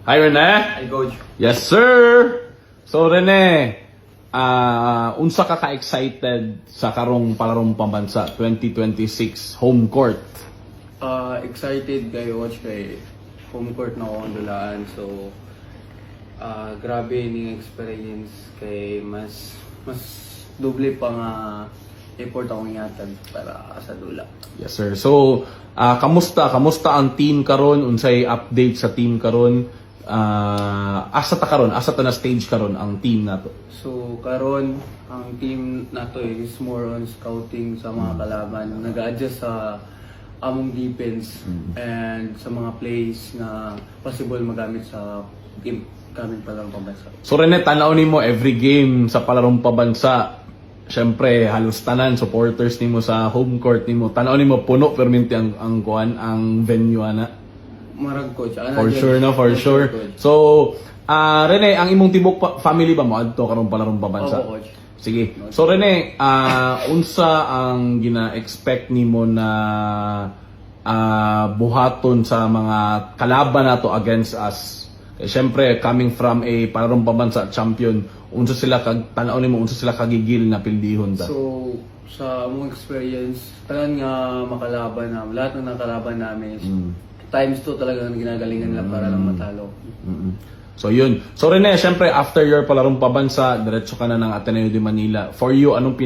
Hi, Rene. Hi, Coach. Yes, sir. So, Rene, unsa ka ka-excited sa karong palarong pambansa 2026 home court? Excited kayo, Coach, kay home court na akong dulaan. So, grabe yung experience kay mas doble pa nga effort akong ihatag para sa dula. Yes, sir. So, kamusta ang team karon? Unsay update sa team karon? Asa ta na stage karon ang team nato? So, karon ang team nato is more on scouting sa mga kalaban. Nag-adjust sa among defense and sa mga plays na possible magamit sa game kaming palarong pambansa. So, Rene, tanaw nimo every game sa palarong pabansa. Siyempre, halos tanan supporters nimo sa home court nimo. Tanaw nimo puno perminti ang kuan ang venue ana. Marag, Coach. For sure. Coach. So, Rene, ang imong tibok family ba mo adto karong palarong pabansa? Opo, Coach. Sige. So, Rene, unsa ang gina-expect nimo na buhaton sa mga kalaban nato against us? Kaya syempre, coming from a palarong pabansa champion, unsa sila kag tanaw nimo unsa sila kagigil na pildihon ta? So, sa among experience, tanan nga makalaban na lahat ng nakalaban namin is times 2 talaga ang ginagalingan nila para lang matalo. So yun. So Rene, syempre after your palarong pabansa, diretso ka na ng Ateneo de Manila. For you, anong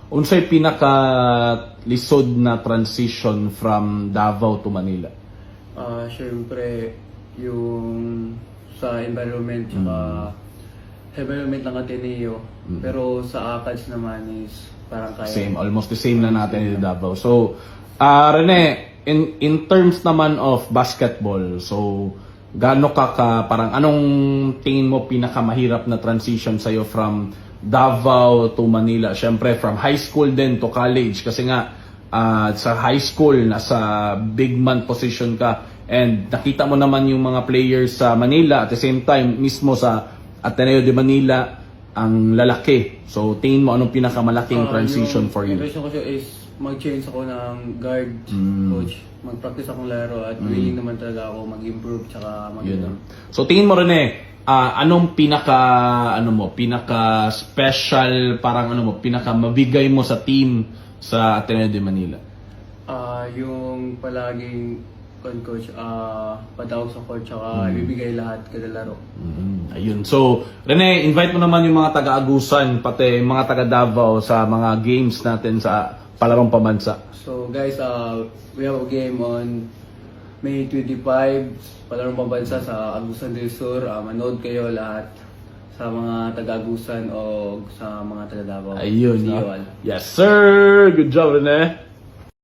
unsay pinaka lisod na transition from Davao to Manila? Syempre, yung sa environment, tsaka environment ng Ateneo. Pero sa ACADS naman is parang kaya. Same, almost the same na natin sa Davao. So, Rene, in terms naman of basketball, so gaano ka parang anong tingin mo pinakamahirap na transition sa'yo from Davao to Manila? Syempre from high school din to college kasi nga sa high school nasa big man position ka and nakita mo naman yung mga players sa Manila at the same time mismo sa Ateneo de Manila ang lalaki. So tingin mo anong pinakamalaking transition for you? Impression ko siya is mag-change ako ng guard, coach. Mag-practice akong laro at willing naman talaga ako mag-improve tsaka mag-inom. So tingin mo rin anong pinaka special pinaka mabigay mo sa team sa Ateneo de Manila? Yung palaging coach, patawag sa court tsaka ibibigay lahat kada laro. Ayun. So, Rene, invite mo naman yung mga taga-Agusan, pati mga taga-Davao sa mga games natin sa palarong pambansa. So guys, we have a game on May 25, palarong pambansa sa Agusan del Sur. Manood kayo lahat sa mga taga-Agusan o sa mga taga-Davao. Ayun. See you all. Yes, sir! Good job, Rene.